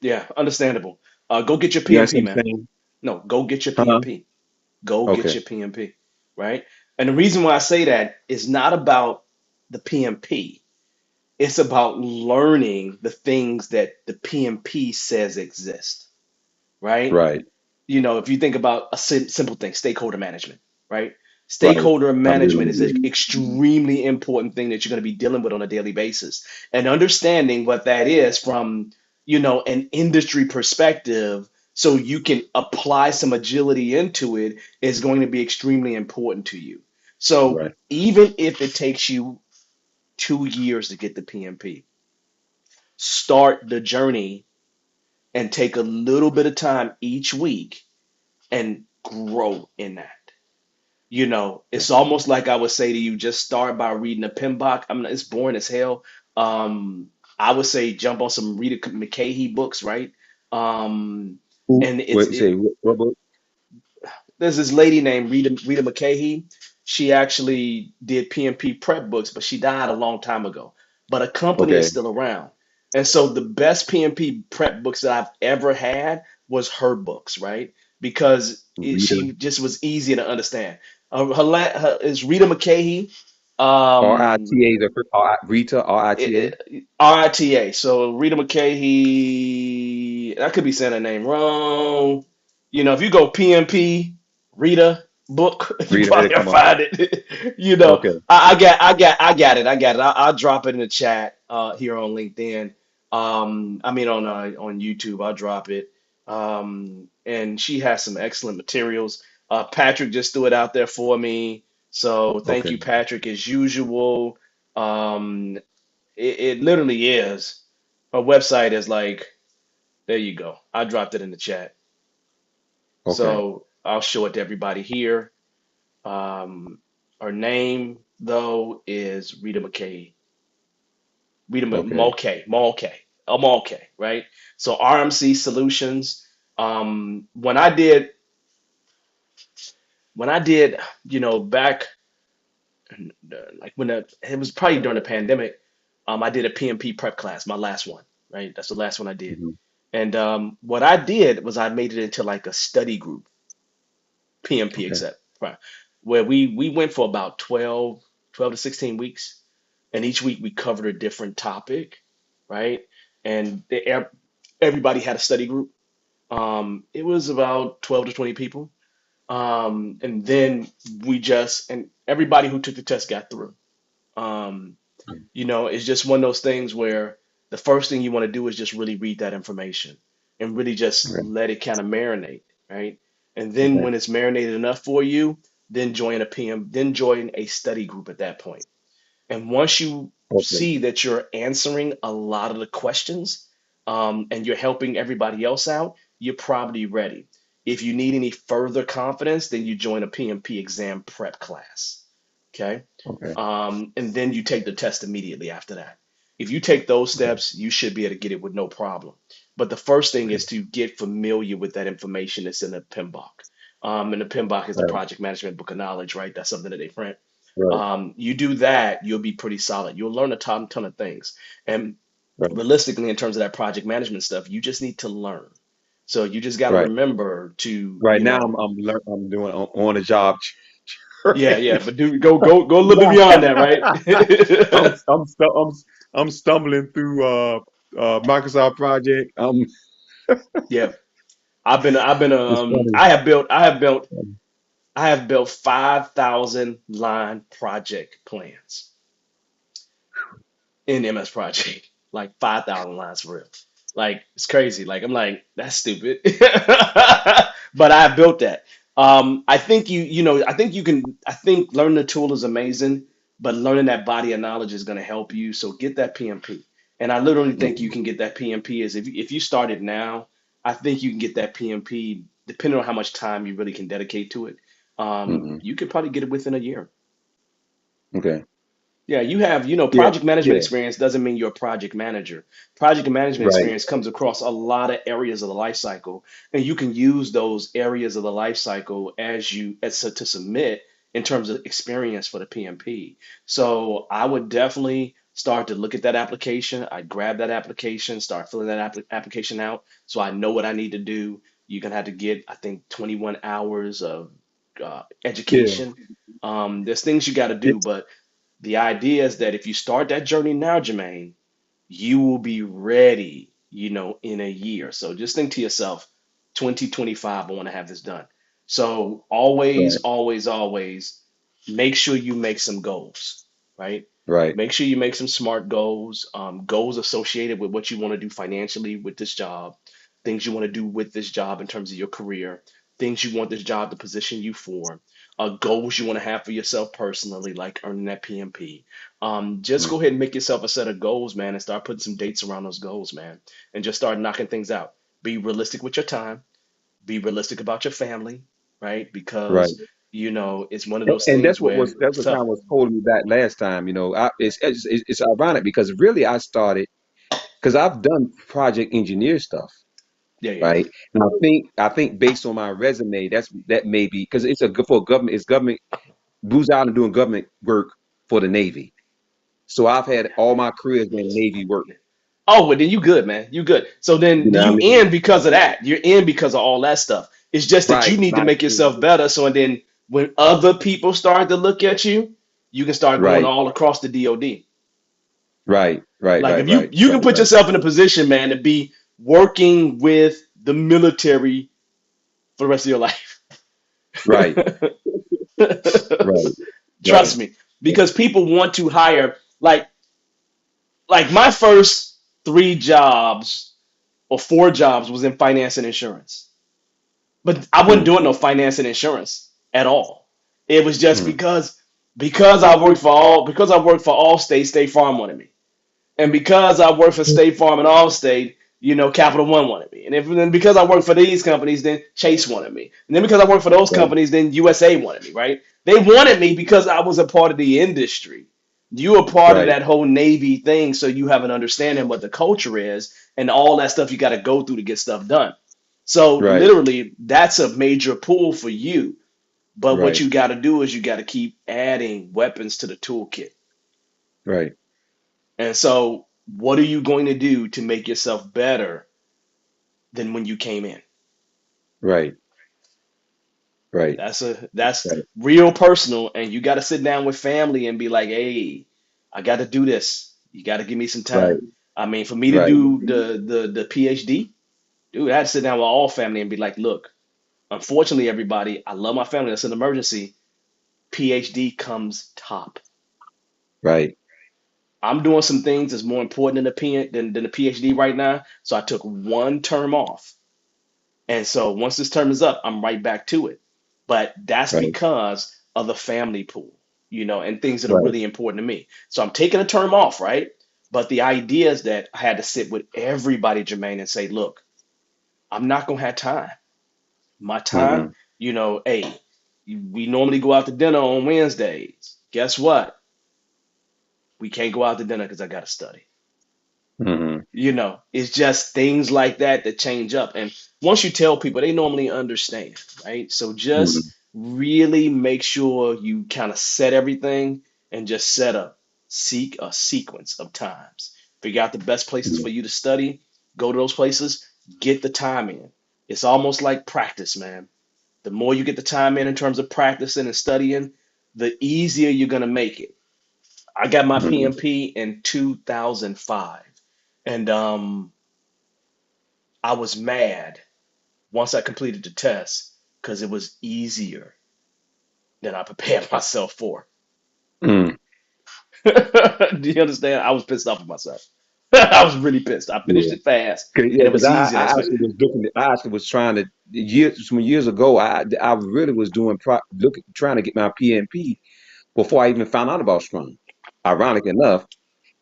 Yeah. Understandable. Go get your
You
PMP,
understand
man.
what I'm saying?
No, go get your
Uh-huh.
PMP. Go get
Okay.
your PMP. Right. And the reason why I say that is not about the PMP. It's about learning the things that the PMP says exist. Right.
Right.
If you think about a simple thing, stakeholder management, right?
Right.
Stakeholder
I'm big
management
on
is an
it.
extremely important thing that you're going to be dealing with on a daily basis. And understanding what that is from, an industry perspective, so you can apply some agility into it is going to be extremely important to you. So
Right.
even if it takes you 2 years to get the PMP, start the journey and take a little bit of time each week and grow in that.
Okay.
It's almost like I would say to you, just start by reading a PMBOK. I mean, it's boring as hell. I would say jump on some Rita McCahey books, right? Um,
Who?
and it's
Wait. Say
it.
what book?
There's this lady named Rita McCahey. She actually did PMP prep books, but she died a long time ago. But a company is
Okay.
still around. And so the best PMP prep books that I've ever had was her books, right? Because
Rita.
she just was easy to understand. Her is Rita McCahey, um,
RITA. Rita. RITA.
RITA. So Rita McCahey, I could be saying her name wrong. If you go PMP. Rita book. You
Read it,
probably
it'll
have
come up.
find it. You know,
Okay,
I got it. I'll drop it in the chat here on LinkedIn. I mean on YouTube. I'll drop it. And she has some excellent materials. Patrick just threw it out there for me. So thank
okay,
you, Patrick, as usual. Um, it literally is. Her website is like, there you go. I dropped it in the chat.
okay,
So I'll show it to everybody here. Um, Her name though is Rita McKay, Rita
okay,
Mulkey, right? So RMC Solutions. When I did, back like it was probably during the pandemic. I did a PMP prep class, my last one, right? That's the last one I did.
hmm,
And what I did was I made it into like a study group, PMP
okay,
except, right, where we went for about 12 to 16 weeks, and each week we covered a different topic, right? And everybody had a study group. It was about 12 to 20 people. And then and everybody who took the test got through. Um, it's just one of those things where the first thing you want to do is just really read that information and really just
okay,
let it kind of marinate, right? And then
okay,
when it's marinated enough for you, then join a study group at that point. And once you
okay,
see that you're answering a lot of the questions, and you're helping everybody else out, you're probably ready. If you need any further confidence, then you join a PMP exam prep class. Okay.
okay,
And then you take the test immediately after that. If you take those
okay,
steps, you should be able to get it with no problem. But the first thing
okay,
is to get familiar with that information that's in the PMBOK. And the PMBOK is the
right,
Project Management Book of Knowledge, right? That's something that they print.
right,
You do that, you'll be pretty solid. You'll learn a ton of things. And
right,
realistically, in terms of that project management stuff, you just need to learn. So you just got to
right.
remember to,
Right now, I'm doing on the job
yeah,
training.
yeah, but do go a little bit beyond that,
I'm
right?
I'm stu- I'm I'm stumbling through Microsoft Project.
Yeah, I've been
It's funny.
I have built 5,000 line project plans in MS Project, like 5,000 lines for real. Like it's crazy. Like I'm like that's stupid, but I built that. I think I think you can. I think learning the tool is amazing, but learning that body of knowledge is going to help you. So get that PMP, and I literally think you
Mm-hmm.
can get that PMP is if you started now. I think you can get that PMP depending on how much time you really can dedicate to it.
Hmm.
You could probably get it within a year.
Okay.
Yeah, you have,
Yeah.
project management
Yeah.
experience doesn't mean you're a project manager. Project management
Right.
experience comes across a lot of areas of the life cycle, and you can use those areas of the life cycle to submit in terms of experience for the PMP. So I would definitely start to look at that application. I'd grab that application, start filling that application out, so I know what I need to do. You're gonna have to get, I think, 21 hours of
Yeah.
education. There's things you got to
Yeah.
do, but the idea is that if you start that journey now, Jermaine, you will be ready, in a year. So just think to yourself, 2025, I want to have this done. So always,
Right.
always, always make sure you make some goals, right?
Right.
Make sure you make some smart goals, goals associated with what you want to do financially with this job, things you want to do with this job in terms of your career, things you want this job to position you for, goals you want to have for yourself personally, like earning that PMP. Just
Mm.
go ahead and make yourself a set of goals, man, and start putting some dates around those goals, man, and just start knocking things out. Be realistic with your time. Be realistic about your family, right?
Right.
Because it's one of those
And
things where
that's what kind of was holding me back last time. It's ironic because really I started because I've done project engineer stuff.
yeah, yeah,
Right. And I think based on my resume, that may be because it's a good for government. It's government. Booz Allen doing government work for the Navy. So I've had all my career has been Navy work.
oh, well, then you good, man. You good. So
You
then
know what I
you
mean?
in because of that. You're in because of all that stuff. It's just that
Right.
you need to
Not
make yourself better. So and then when other people start to look at you, you can start going
right.
all across the DoD.
Right. Right.
Like
Right.
if you
Right.
you can
Right.
put
Right.
yourself in a position, man, to be working with the military for the rest of your life.
Right. Right.
Trust
Right.
me, because people want to hire like my first three jobs or four jobs was in finance and insurance. But I wasn't
Mm,
doing no finance and insurance at all. It was just
mm,
because I worked for Allstate, State Farm wanted me. And because I worked for State Farm and Allstate, Capital One wanted me. Then because I worked for these companies, then Chase wanted me. And then because I worked for those
right.
companies, then USA wanted me, right? They wanted me because I was a part of the industry. You are part of
Right.
that whole Navy thing, so you have an understanding what the culture is and all that stuff you got to go through to get stuff done. So
Right.
literally, that's a major pull for you. But what
Right.
you got to do is you got to keep adding weapons to the toolkit.
Right.
And so, what are you going to do to make yourself better than when you came in?
Right. Right.
That's
Right.
real personal, and you got to sit down with family and be like, "Hey, I got to do this. You got to give me some time."
Right.
I mean, for me to
Right.
do the PhD, dude, I had to sit down with all family and be like, "Look, unfortunately, everybody, I love my family. That's an emergency. PhD comes top.
Right.
I'm doing some things that's more important than the PhD right now. So I took one term off. And so once this term is up, I'm right back to it. But that's
Right.
because of the family pool, and things that are
Right.
really important to me. So I'm taking a term off, right? But the idea is that I had to sit with everybody, Jermaine, and say, look, I'm not going to have time. My time,
Mm-hmm.
hey, we normally go out to dinner on Wednesdays. Guess what? We can't go out to dinner because I got to study.
Mm-hmm.
It's just things like that that change up. And once you tell people, they normally understand, right? So
Mm-hmm.
just really make sure you kind of set everything and just seek a sequence of times. Figure out the best places
Yeah.
for you to study, go to those places, get the time in. It's almost like practice, man. The more you get the time in terms of practicing and studying, the easier you're going to make it. I got my
Mm-hmm.
PMP in 2005. And I was mad once I completed the test because it was easier than I prepared myself for.
Mm.
Do you understand? I was pissed off at myself. I was really pissed. I finished
Yeah.
it fast
Yeah,
and it
because
was easier
I
than expected.
actually was looking. I actually was trying to years some years ago. I really was doing trying to get my PMP before I even found out about Scrum. Ironic enough,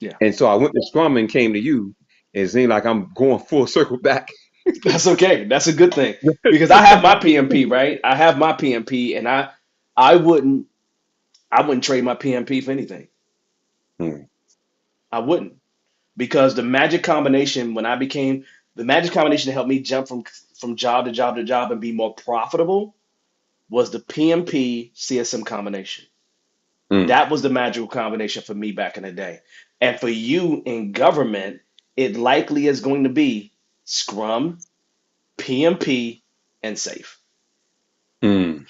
Yeah,
and so I went to Scrum and came to you. It seemed like I'm going full circle back.
that's okay. That's a good thing because I have my PMP, right? I have my PMP and I wouldn't I wouldn't trade my PMP for anything.
Mm,
I wouldn't because the magic combination to help me jump from job to job to job and be more profitable was the PMP CSM combination.
mm,
That was the magical combination for me back in the day. And for you in government, it likely is going to be Scrum, PMP, and SAFe.
mm,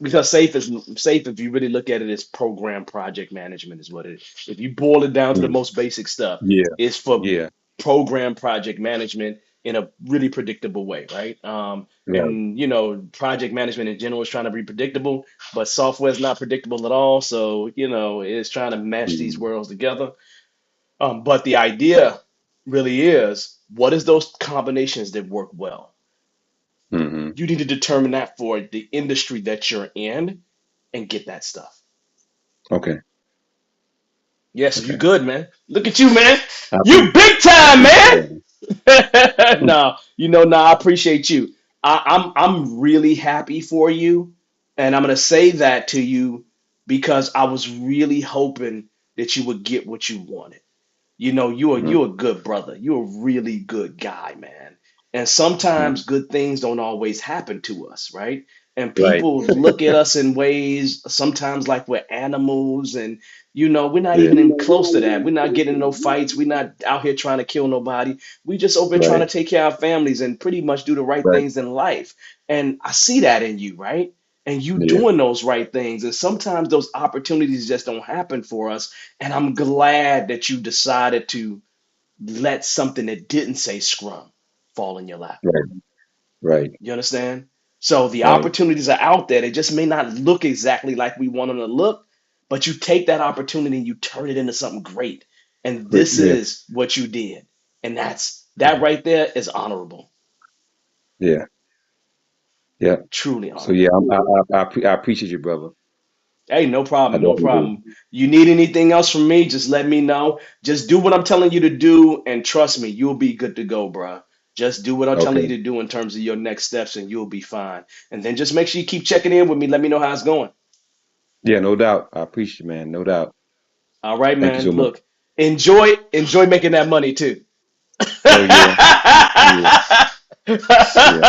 Because SAFe, if you really look at it, is program project management is what it is. If you boil it down to the
mm.
most basic stuff,
Yeah,
it's for
yeah,
program project management in a really predictable way, right?
right.
And project management in general is trying to be predictable, but software is not predictable at all. So it's trying to mesh these
Mm,
worlds together. But the idea really is, what is those combinations that work well?
mm-hmm.
You need to determine that for the industry that you're in and get that stuff.
Okay,
Yeah, so you
okay.
good, man. Look at you, man. You
I
big time,
appreciate
man.
that.
No, I appreciate you. I'm really happy for you, and I'm gonna say that to you because I was really hoping that you would get what you wanted.
Mm,
You're a good brother. You're a really good guy, man. And sometimes
mm.
good things don't always happen to us, right? And
Right.
people look at us in ways sometimes like we're animals, and we're not
Yeah.
even in close to that. We're not getting in no fights. We're not out here trying to kill nobody. We just over here trying
Right.
to take care of our families and pretty much do the right
Right.
things in life. And I see that in you, right? And you
Yeah.
doing those right things. And sometimes those opportunities just don't happen for us. And I'm glad that you decided to let something that didn't say Scrum fall in your lap.
Right. Right.
You understand? So the
Right.
opportunities are out there. They just may not look exactly like we want them to look, but you take that opportunity and you turn it into something great. And
Great.
this
Yeah.
is what you did. And that right there is honorable,
Yeah. Yeah.
truly
So yeah,
honorable.
I appreciate you, brother.
Hey, no
I
problem, no
definitely do.
problem. You need anything else from me, just let me know. Just do what I'm telling you to do, and trust me, you'll be good to go, bruh. Just do what I'm telling
Okay.
you to do in terms of your next steps, and you'll be fine. And then just make sure you keep checking in with me. Let me know how it's going.
Yeah, no doubt. I appreciate you, man. No doubt.
All right,
Thank you
man.
so much.
Look, enjoy making that money too.
Oh yeah. Yeah. Yeah.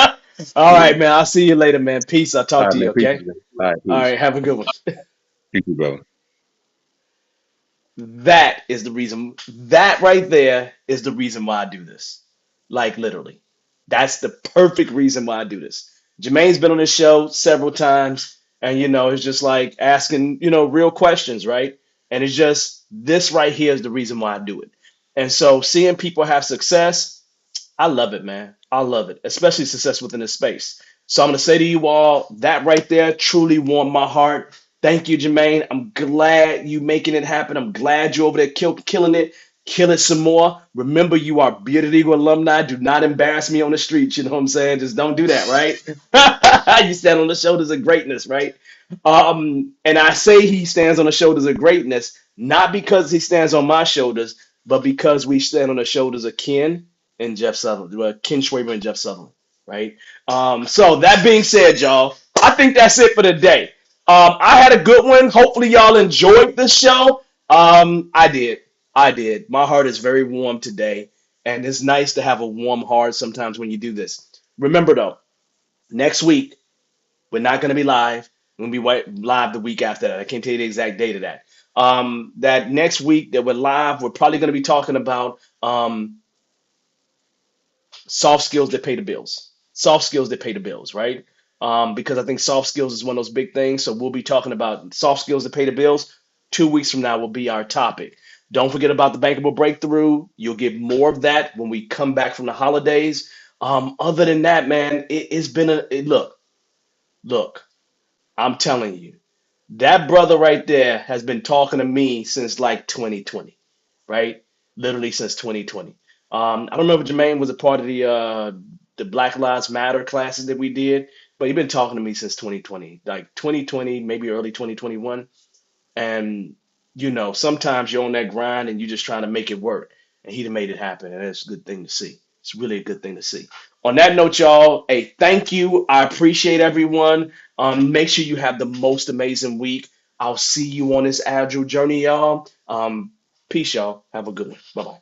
All
Yeah.
right, man. I'll see you later, man. Peace. I'll
All
talk
right,
to
man.
you,
Appreciate
okay?
you. All right,
All
peace.
right, have a good one.
Peace, brother.
That is the reason. That right there is the reason why I do this. Like literally, that's the perfect reason why I do this. Jermaine's been on this show several times, and it's just like asking real questions, right? And it's just this right here is the reason why I do it. And so seeing people have success, I love it, man. I love it, especially success within this space. So I'm going to say to you all, that right there truly warmed my heart. Thank you, Jermaine. I'm glad you making it happen. I'm glad you're over there killing it. Kill it some more. Remember, you are Bearded Eagle alumni. Do not embarrass me on the streets. You know what I'm saying? Just don't do that, right? You stand on the shoulders of greatness, right? And I say he stands on the shoulders of greatness, not because he stands on my shoulders, but because we stand on the shoulders of Ken and Jeff Sutherland, Ken Schwaber and Jeff Sutherland, right? So that being said, y'all, I think that's it for today. I had a good one. Hopefully, y'all enjoyed the show. I did. I did. My heart is very warm today, and it's nice to have a warm heart sometimes when you do this. Remember, though, next week we're not going to be live. We're going to be live the week after that. I can't tell you the exact date of that. That next week that we're live, we're probably going to be talking about soft skills that pay the bills. Soft skills that pay the bills, right? Because I think soft skills is one of those big things. So we'll be talking about soft skills that pay the bills. 2 weeks from now will be our topic. Don't forget about the bankable breakthrough. You'll get more of that when we come back from the holidays. Other than that, man, it's been look. I'm telling you, that brother right there has been talking to me since like 2020, right? Literally since 2020. I don't know if Jermaine was a part of the Black Lives Matter classes that we did, but he's been talking to me since 2020, like 2020, maybe early 2021. And sometimes you're on that grind and you're just trying to make it work. And he done made it happen, and it's a good thing to see. It's really a good thing to see. On that note, y'all, hey, thank you. I appreciate everyone. Make sure you have the most amazing week. I'll see you on this agile journey, y'all. Peace, y'all. Have a good one. Bye bye.